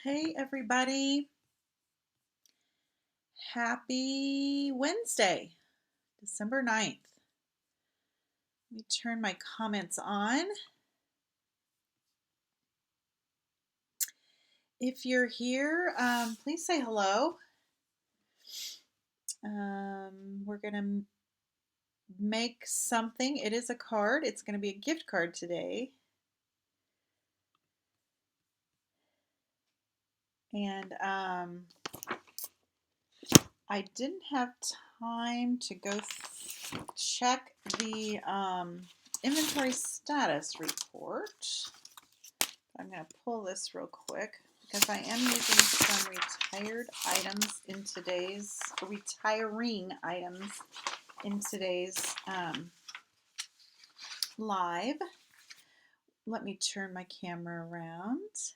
Hey, everybody. Happy Wednesday, December 9th. Let me turn my comments on. If you're here, please say hello. We're going to make something. It is a card. It's going to be a gift card today. And I didn't have time to go check the inventory status report. I'm going to pull this real quick because I am using some retiring items in today's live. Let me turn my camera around.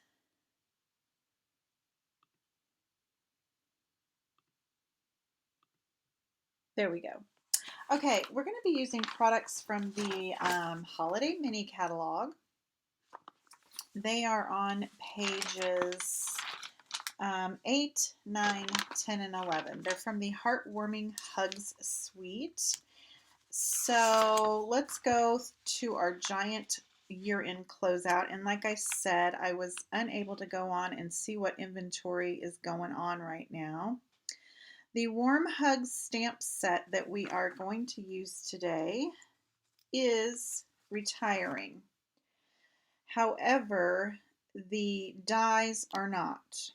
There we go. Okay, we're going to be using products from the Holiday Mini Catalog. They are on pages 8, 9, 10, and 11. They're from the Heartwarming Hugs Suite. So let's go to our giant year-end closeout. And like I said, I was unable to go on and see what inventory is going on right now. The Warm Hugs stamp set that we are going to use today is retiring. However, the dies are not.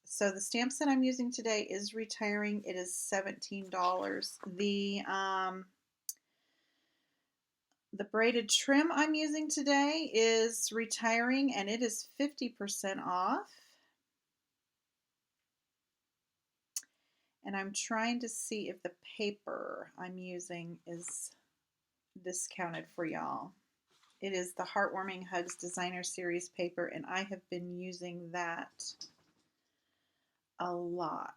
So the stamp set I'm using today is retiring. It is $17. The braided trim I'm using today is retiring, and it is 50% off. And I'm trying to see if the paper I'm using is discounted for y'all. It is the Heartwarming Hugs Designer Series paper, and I have been using that a lot.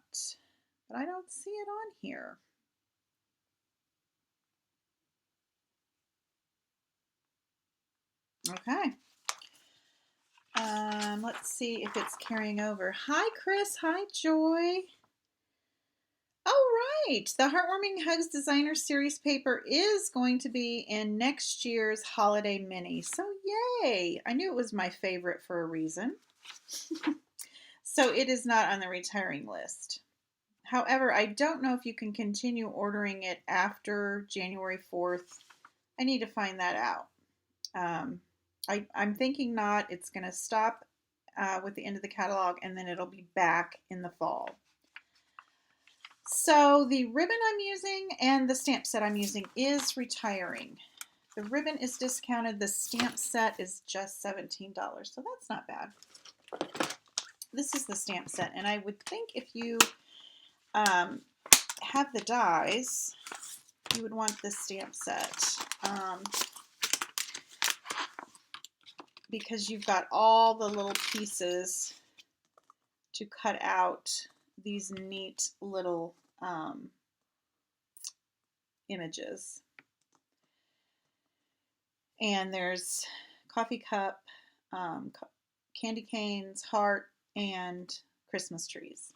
But I don't see it on here. Okay. Let's see if it's carrying over. Hi, Chris. Hi, Joy. Oh, right. The Heartwarming Hugs Designer Series paper is going to be in next year's Holiday Mini. So, yay. I knew it was my favorite for a reason. So, it is not on the retiring list. However, I don't know if you can continue ordering it after January 4th. I need to find that out. I'm thinking not. It's going to stop with the end of the catalog, and then it'll be back in the fall. So the ribbon I'm using and the stamp set I'm using is retiring. The ribbon is discounted. The stamp set is just $17, so that's not bad. This is the stamp set, and I would think if you have the dies, you would want this stamp set. Because you've got all the little pieces to cut out these neat little images. And there's coffee cup, candy canes, heart, and Christmas trees.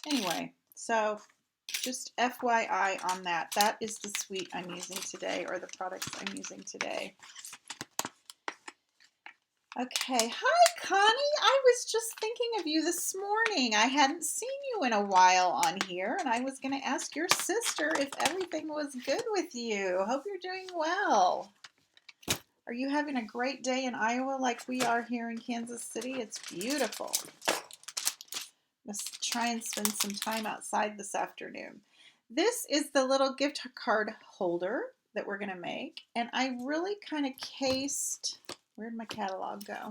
Anyway, so just FYI on that. That is the suite I'm using today, or the products I'm using today. Okay, hi Connie. I was just thinking of you this morning. I hadn't seen you in a while on here, and I was going to ask your sister if everything was good with you. Hope you're doing well. Are you having a great day in Iowa like we are here in Kansas City? It's beautiful. Let's try and spend some time outside this afternoon. This is the little gift card holder that we're going to make, and I really kind of cased... Where'd my catalog go?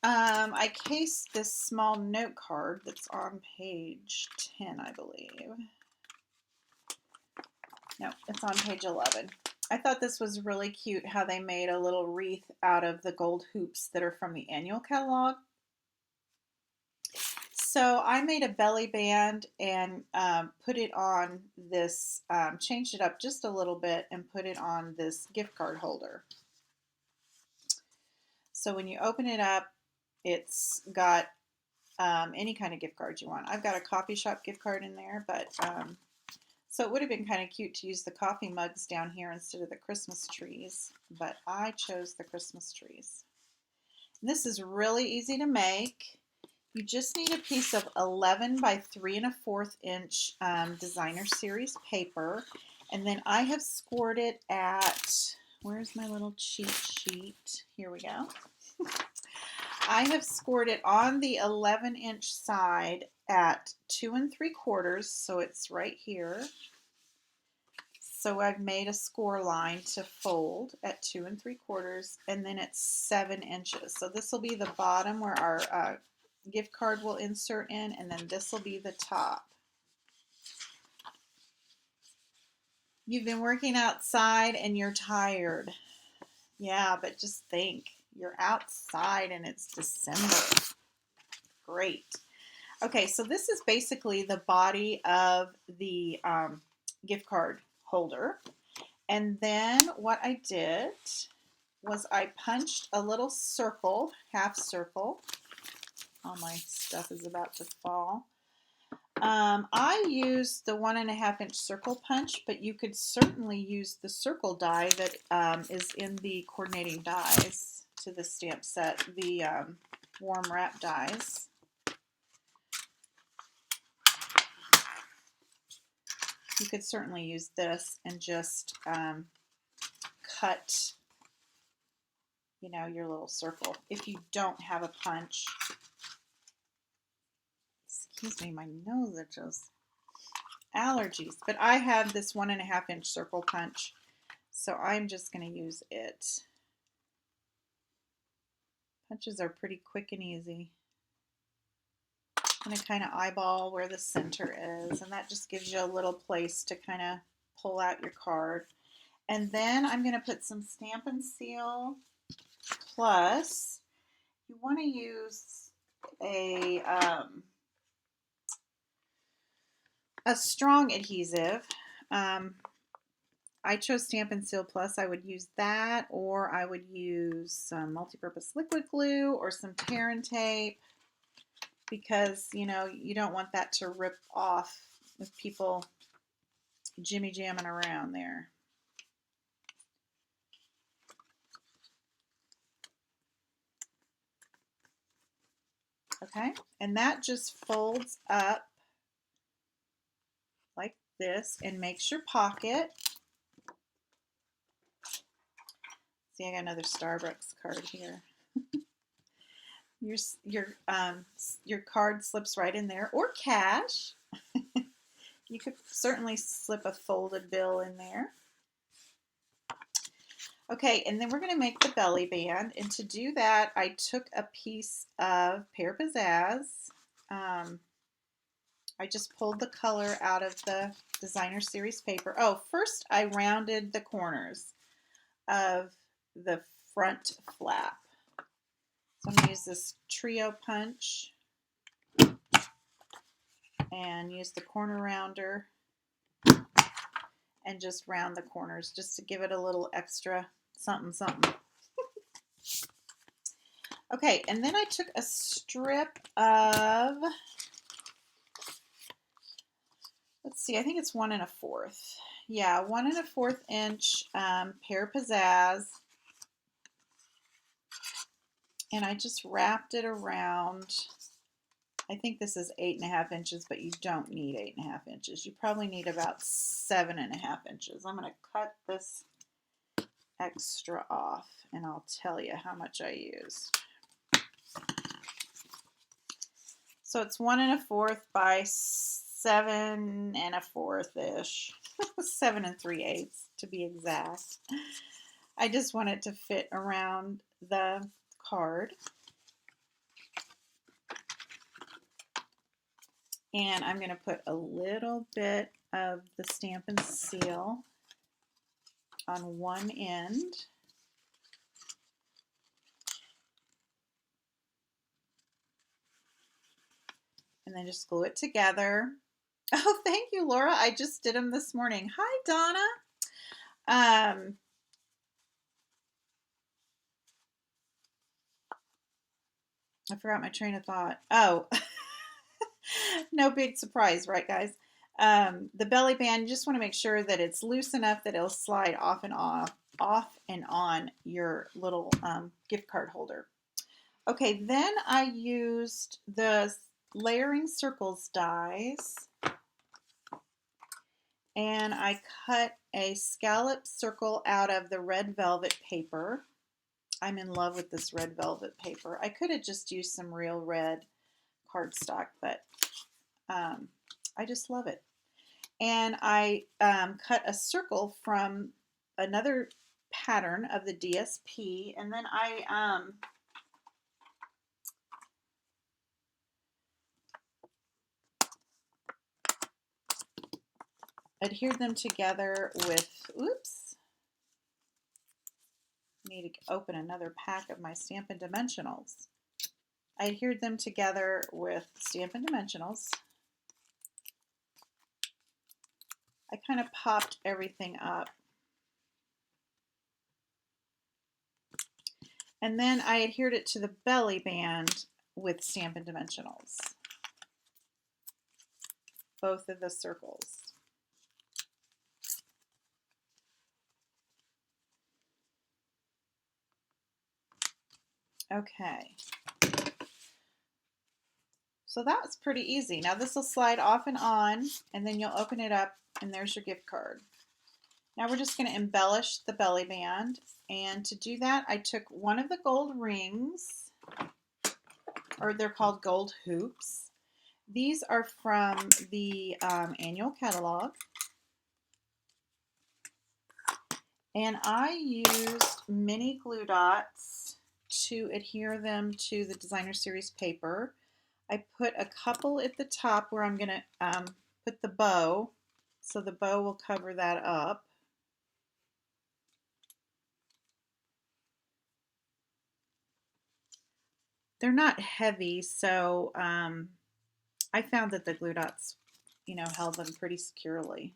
I cased this small note card that's on page 10, I believe. No, it's on page 11. I thought this was really cute how they made a little wreath out of the gold hoops that are from the annual catalog. So I made a belly band and put it on this, changed it up just a little bit and put it on this gift card holder. So when you open it up, it's got any kind of gift card you want. I've got a coffee shop gift card in there, but so it would have been kind of cute to use the coffee mugs down here instead of the Christmas trees, but I chose the Christmas trees. And this is really easy to make. You just need a piece of 11 by 3 1/4 inch designer series paper, and then I have scored it at, where's my little cheat sheet? Here we go. I have scored it on the 11-inch side at 2 3/4, so it's right here. So I've made a score line to fold at 2 3/4, and then it's 7 inches. So this will be the bottom where our gift card will insert in, and then this will be the top. You've been working outside and you're tired. Yeah, but just think, you're outside and it's December. Great. Okay, so this is basically the body of the gift card holder. And then what I did was I punched a little circle, half circle. All my stuff is about to fall. I used the 1 1/2 inch circle punch, but you could certainly use the circle die that is in the coordinating dies to the stamp set, the warm wrap dies. You could certainly use this and just cut, you know, your little circle if you don't have a punch. Excuse me, my nose itches. Allergies. But I have this 1 1/2 inch circle punch, so I'm just going to use it. Punches are pretty quick and easy. I'm going to kind of eyeball where the center is, and that just gives you a little place to kind of pull out your card. And then I'm going to put some Stampin' Seal, plus you want to use a strong adhesive. I chose Stampin' Seal Plus. I would use that, or I would use some multi-purpose liquid glue or some tear and tape, because, you know, you don't want that to rip off with people jimmy jamming around there. Okay, and that just folds up like this and makes your pocket. See, I got another Starbucks card here. Your card slips right in there, or cash. You could certainly slip a folded bill in there. Okay, and then we're going to make the belly band, and to do that, I took a piece of Pear Pizzazz. I just pulled the color out of the designer series paper. Oh, first I rounded the corners of the front flap. So I'm going to use this trio punch and use the corner rounder and just round the corners just to give it a little extra something something. Okay, and then I took a strip of, let's see, I think it's 1 1/4. Yeah, 1 1/4 inch Pear Pizzazz. And I just wrapped it around. I think this is 8 1/2 inches, but you don't need 8 1/2 inches. You probably need about 7 1/2 inches. I'm going to cut this extra off, and I'll tell you how much I used. So it's 1 1/4 by 7 1/4-ish, 7 3/8 to be exact. I just want it to fit around the card. And I'm going to put a little bit of the Stampin' Seal on one end. And then just glue it together. Oh, thank you, Laura. I just did them this morning. Hi, Donna. I forgot my train of thought. Oh, No big surprise, right, guys? The belly band, you just want to make sure that it's loose enough that it'll slide off and on your little gift card holder. Okay, then I used the layering circles dies and I cut a scallop circle out of the red velvet paper. I'm in love with this red velvet paper. I could have just used some real red cardstock, but I just love it. And I cut a circle from another pattern of the DSP, and then I adhered them together with, oops, I need to open another pack of my Stampin' Dimensionals. I adhered them together with Stampin' Dimensionals. I kind of popped everything up. And then I adhered it to the belly band with Stampin' Dimensionals. Both of the circles. Okay. So that's pretty easy. Now this will slide off and on, and then you'll open it up, and there's your gift card. Now we're just going to embellish the belly band, and to do that I took one of the gold rings, or they're called gold hoops. These are from the annual catalog, and I used mini glue dots to adhere them to the designer series paper. I put a couple at the top where I'm going to put the bow, so the bow will cover that up. They're not heavy, so I found that the glue dots, held them pretty securely.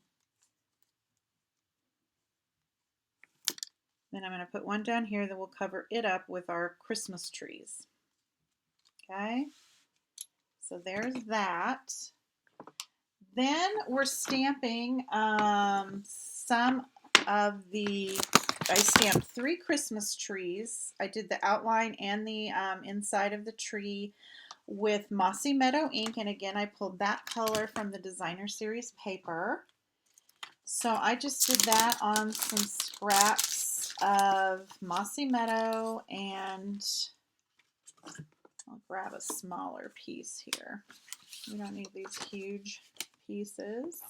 Then I'm going to put one down here that will cover it up with our Christmas trees. Okay, so there's that. Then we're stamping some of the, I stamped 3 Christmas trees. I did the outline and the inside of the tree with Mossy Meadow ink, and again I pulled that color from the designer series paper. So I just did that on some scraps of Mossy Meadow, and I'll grab a smaller piece here. We don't need these huge pieces.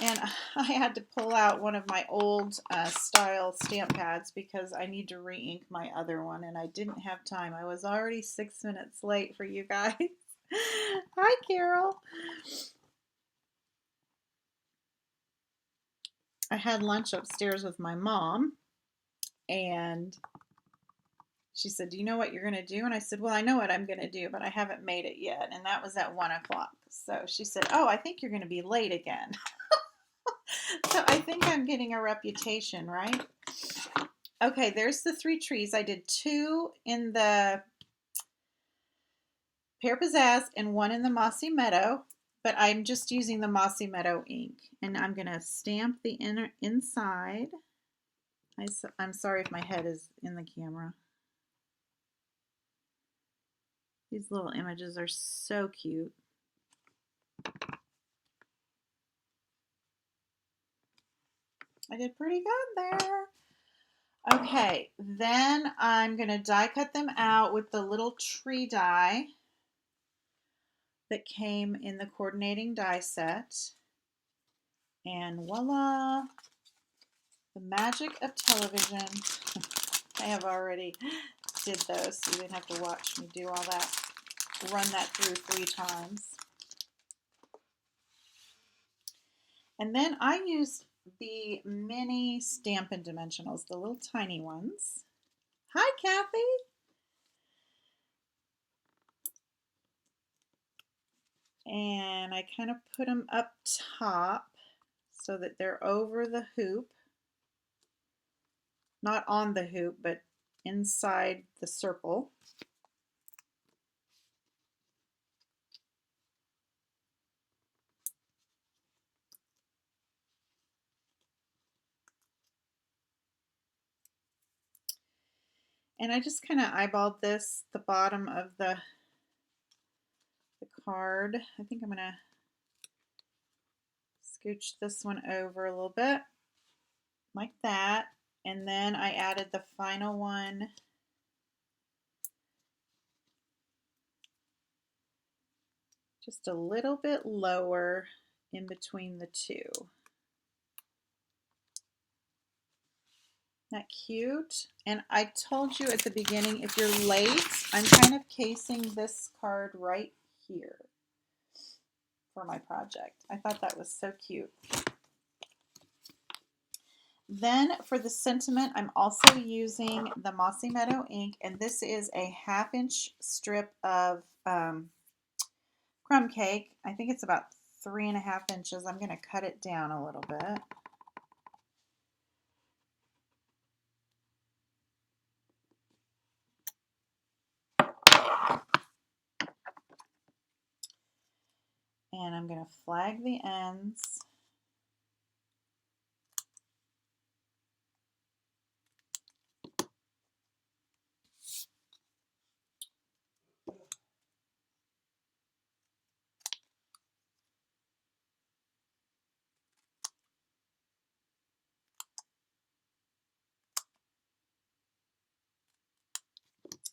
And I had to pull out one of my old style stamp pads because I need to re-ink my other one, and I didn't have time. I was already 6 minutes late for you guys. Hi, Carol. I had lunch upstairs with my mom, and she said, do you know what you're going to do? And I said, well, I know what I'm going to do, but I haven't made it yet. And that was at 1 o'clock. So she said, oh, I think you're going to be late again. So I think I'm getting a reputation, right? Okay, there's the 3 trees. I did 2 in the Pear Pizzazz and 1 in the Mossy Meadow, but I'm just using the Mossy Meadow ink. And I'm going to stamp the inside. I'm sorry if my head is in the camera. These little images are so cute. I did pretty good there. Okay, then I'm going to die cut them out with the little tree die that came in the coordinating die set. And voila, the magic of television. I have already did those, so you didn't have to watch me do all that. Run that through 3 times. And then I used the mini Stampin' Dimensionals, the little tiny ones. Hi, Kathy. And I kind of put them up top so that they're over the hoop. Not on the hoop, but inside the circle. And I just kind of eyeballed this, the bottom of the card. I think I'm going to scooch this one over a little bit like that. And then I added the final one just a little bit lower in between the two. Isn't that cute? And I told you at the beginning, if you're late, I'm kind of casing this card right here for my project. I thought that was so cute. Then for the sentiment, I'm also using the Mossy Meadow ink, and this is a 1/2 inch strip of crumb cake. I think it's about 3.5 inches. I'm going to cut it down a little bit. And I'm going to flag the ends.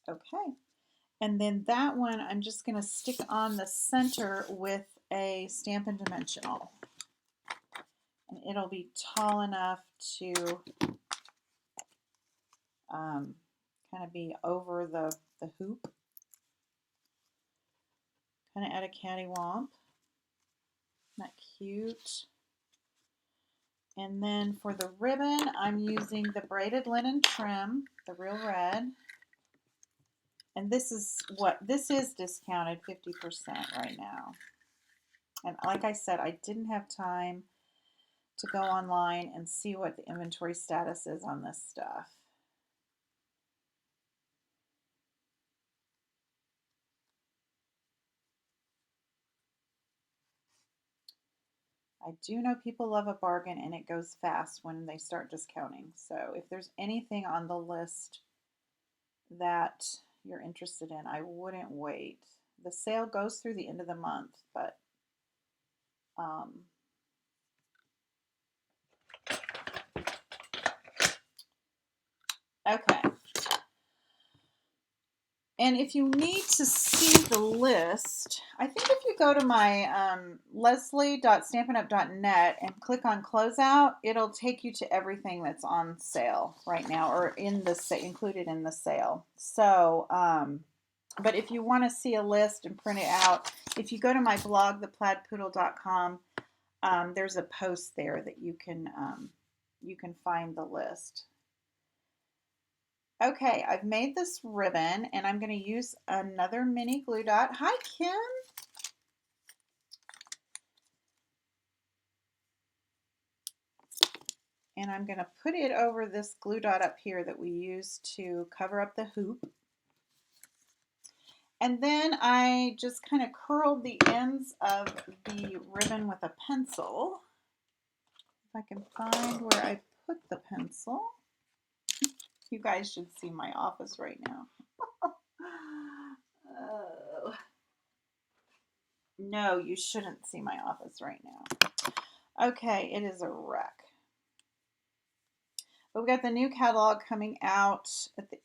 Okay. And then that one, I'm just going to stick on the center with a Stampin' Dimensional. And it'll be tall enough to kind of be over the hoop. Kind of add a cattywomp. Isn't that cute? And then for the ribbon, I'm using the braided linen trim, the real red. And this is discounted 50% right now. And like I said, I didn't have time to go online and see what the inventory status is on this stuff. I do know people love a bargain, and it goes fast when they start discounting. So if there's anything on the list that you're interested in, I wouldn't wait. The sale goes through the end of the month, but okay. And if you need to see the list, I think if you go to my leslie.stampinup.net and click on closeout, it'll take you to everything that's on sale right now, or included in the sale. So, but if you want to see a list and print it out, if you go to my blog, theplaidpoodle.com, there's a post there that you can find the list. Okay, I've made this ribbon, and I'm going to use another mini glue dot. Hi, Kim. And I'm going to put it over this glue dot up here that we use to cover up the hoop. And then I just kind of curled the ends of the ribbon with a pencil. If I can find where I put the pencil. You guys should see my office right now. Oh. No, you shouldn't see my office right now. Okay, it is a wreck. But we got the new catalog coming out at the,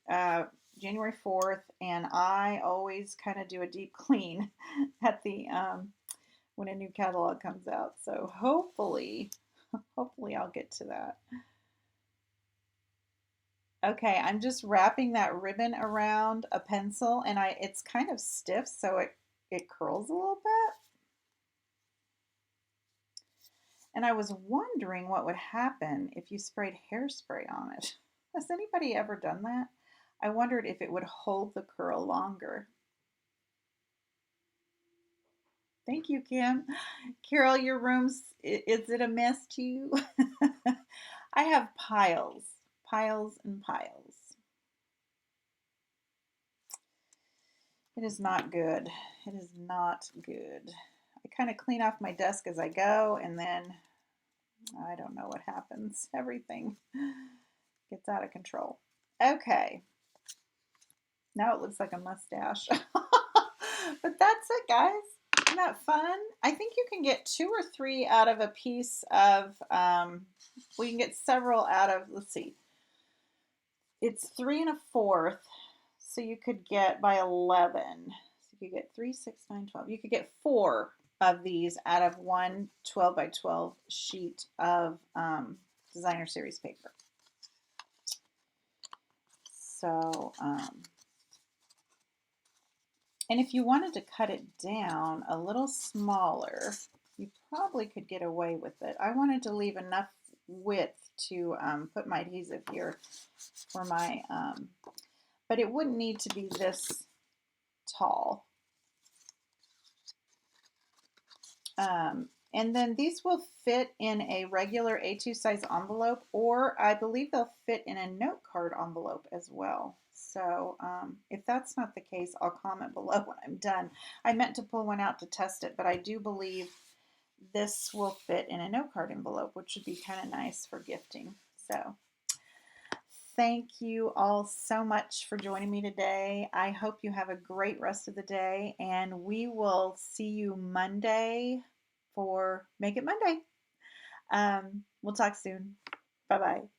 January 4th, and I always kind of do a deep clean at the when a new catalog comes out. So hopefully I'll get to that. Okay, I'm just wrapping that ribbon around a pencil, and it's kind of stiff, so it curls a little bit. And I was wondering what would happen if you sprayed hairspray on it. Has anybody ever done that? I wondered if it would hold the curl longer. Thank you, Kim. Carol, your room's, is it a mess too? I have piles and piles. It is not good. It is not good. I kind of clean off my desk as I go, and then I don't know what happens. Everything gets out of control. Okay. Now it looks like a mustache. But that's it, guys. Isn't that fun? I think you can get 2 or 3 out of a piece of, we can get several out of, let's see, it's 3 1/4, so you could get by 11. So you could get 3, 6, 9, 12. You could get 4 of these out of one 12 by 12 sheet of designer series paper. So, and if you wanted to cut it down a little smaller, you probably could get away with it. I wanted to leave enough width to put my adhesive here for my, but it wouldn't need to be this tall. And then these will fit in a regular A2 size envelope, or I believe they'll fit in a note card envelope as well. So if that's not the case, I'll comment below when I'm done. I meant to pull one out to test it, but I do believe this will fit in a note card envelope, which would be kind of nice for gifting. So thank you all so much for joining me today. I hope you have a great rest of the day, and we will see you Monday for Make It Monday. We'll talk soon. Bye-bye.